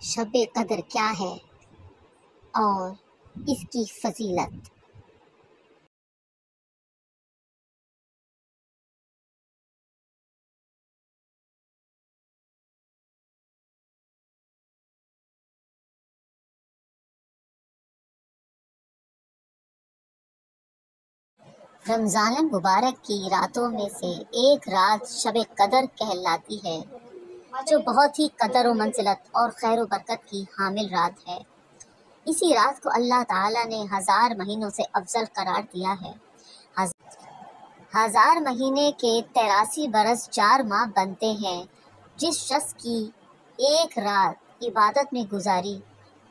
شب قدر کیا ہے اور اس کی فضیلت۔ رمضان المبارک کی راتوں میں سے ایک رات شب قدر کہلاتی ہے، جو بہت ہی قدر و منزلت اور خیر و برکت کی حامل رات ہے۔ اسی رات کو اللہ تعالیٰ نے 1000 مہینوں سے افضل قرار دیا ہے۔ 1000 مہینے کے 83 برس 4 ماہ بنتے ہیں۔ جس شخص کی ایک رات عبادت میں گزاری،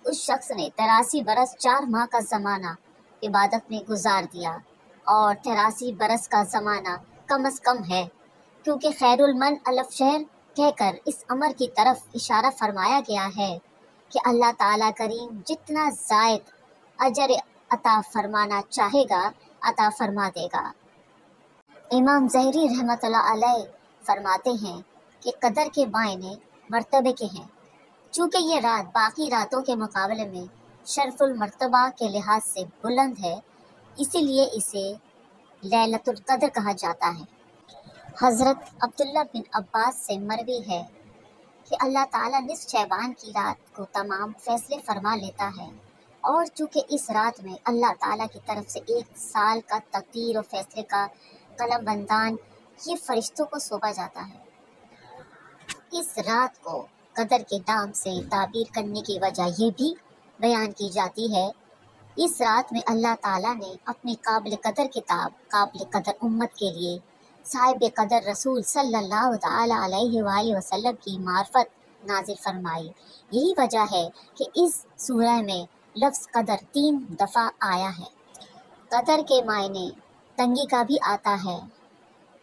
اس شخص نے 83 برس 4 ماہ کا زمانہ عبادت میں گزار دیا، اور 83 برس کا زمانہ کم از کم ہے، کیونکہ خیر المن الف شہر کہہ کر اس امر کی طرف اشارہ فرمایا گیا ہے کہ اللہ تعالیٰ کریم جتنا زائد اجر عطا فرمانا چاہے گا عطا فرما دے گا۔ امام ظہری رحمۃ اللہ علیہ فرماتے ہیں کہ قدر کے معنی مرتبے کے ہیں۔ چونکہ یہ رات باقی راتوں کے مقابلے میں شرف المرتبہ کے لحاظ سے بلند ہے، اسی لیے اسے لیلۃ القدر کہا جاتا ہے۔ حضرت عبداللہ بن عباس سے مروی ہے کہ اللہ تعالیٰ نصف شعبان کی رات کو تمام فیصلے فرما لیتا ہے، اور چونکہ اس رات میں اللہ تعالیٰ کی طرف سے 1 سال کا تقدیر و فیصلے کا قلم بندان یہ فرشتوں کو سونپا جاتا ہے۔ اس رات کو قدر کے نام سے تعبیر کرنے کی وجہ یہ بھی بیان کی جاتی ہے، اس رات میں اللہ تعالیٰ نے اپنی قابل قدر کتاب قابل قدر امت کے لیے صاحب قدر رسول صلی اللہ تعالیٰ علیہ وآلہ وسلم کی معرفت نازل فرمائی۔ یہی وجہ ہے کہ اس سورہ میں لفظ قدر 3 دفعہ آیا ہے۔ قدر کے معنی تنگی کا بھی آتا ہے۔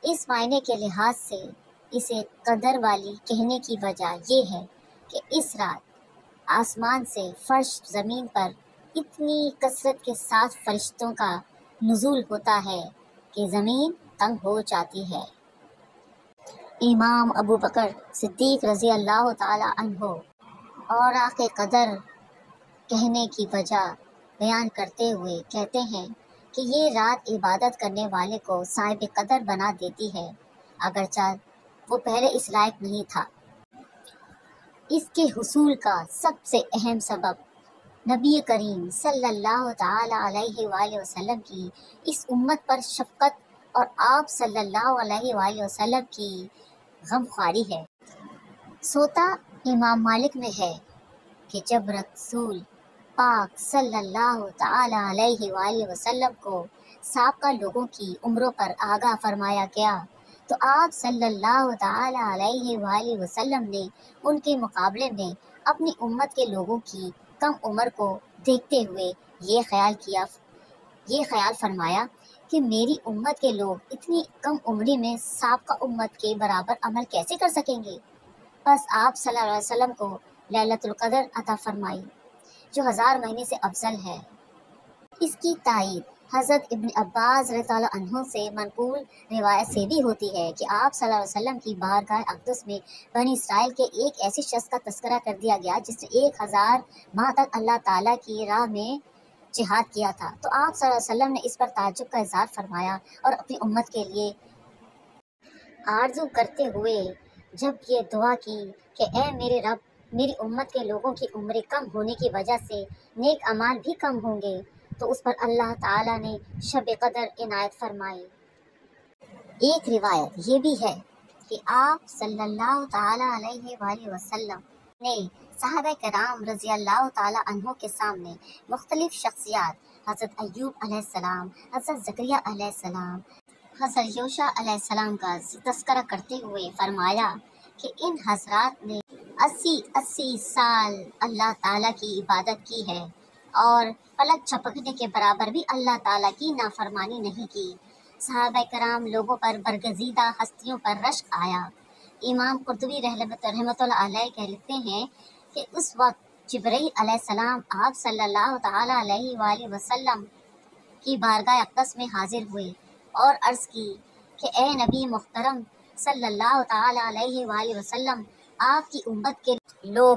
اس معنی کے لحاظ سے اسے قدر والی کہنے کی وجہ یہ ہے کہ اس رات آسمان سے فرش زمین پر اتنی کثرت کے ساتھ فرشتوں کا نزول ہوتا ہے کہ زمین تنگ ہو جاتی ہے۔ امام ابو بکر صدیق رضی اللہ تعالی عنہ اوراق قدر کہنے کی وجہ بیان کرتے ہوئے کہتے ہیں کہ یہ رات عبادت کرنے والے کو صاحب قدر بنا دیتی ہے، اگرچہ وہ پہلے اس لائق نہیں تھا۔ اس کے حصول کا سب سے اہم سبب نبی کریم صلی اللہ تعالی علیہ وآلہ وسلم کی اس امت پر شفقت اور آپ صلی اللہ علیہ وآلہ وسلم کی غمخواری ہے۔ سوتا امام مالک میں ہے کہ جب رسول پاک صلی اللہ تعالی علیہ وآلہ وسلم کو سابقہ لوگوں کی عمروں پر آگاہ فرمایا گیا تو آپ صلی اللہ تعالی علیہ وآلہ وسلم نے ان کے مقابلے میں اپنی امت کے لوگوں کی کم عمر کو دیکھتے ہوئے یہ خیال فرمایا کہ میری امت کے لوگ اتنی کم عمری میں سابقہ امت کے برابر عمل کیسے کر سکیں گے؟ بس آپ صلی اللہ علیہ وسلم کو لیلۃ القدر عطا فرمائی، جو 1000 مہینے سے افضل ہے۔ اس کی تائید حضرت ابن عباس رضی اللہ عنہ سے منقول روایت سے بھی ہوتی ہے کہ آپ صلی اللہ علیہ وسلم کی بارگاہ اقدس میں بنی اسرائیل کے ایک ایسے شخص کا تذکرہ کر دیا گیا جس نے 1000 ماہ تک اللہ تعالیٰ کی راہ میں جہاد کیا تھا، تو آپ صلی اللہ علیہ وسلم نے اس پر تعجب کا اظہار فرمایا اور اپنی امت کے لیے آرزو کرتے ہوئے جب یہ دعا کی کہ اے میرے رب، میری امت کے لوگوں کی عمریں کم ہونے کی وجہ سے نیک اعمال بھی کم ہوں گے، تو اس پر اللہ تعالیٰ نے شب قدر عنایت فرمائی۔ ایک روایت یہ بھی ہے کہ آپ صلی اللہ تعالیٰ علیہ وآلہ وسلم نے صحابہ کرام رضی اللہ تعالیٰ عنہ کے سامنے مختلف شخصیات حضرت ایوب علیہ السلام، حضرت زکریا علیہ السلام، حضرت یوشع علیہ السلام کا تذکرہ کرتے ہوئے فرمایا کہ ان حضرات نے 80 سال اللہ تعالیٰ کی عبادت کی ہے اور پلک جھپکنے کے برابر بھی اللہ تعالیٰ کی نافرمانی نہیں کی۔ صحابہ کرام لوگوں پر برگزیدہ ہستیوں پر رشک آیا۔ امام قرطبی رحمۃ اللہ علیہ لکھتے ہیں کہ اس وقت جبرائیل علیہ السلام آپ صلی اللہ تعالیٰ علیہ وآلہ وسلم کی بارگاہ اقدس میں حاضر ہوئے اور عرض کی کہ اے نبی محترم صلی اللہ تعالیٰ علیہ وآلہ وسلم، آپ کی امت کے لوگ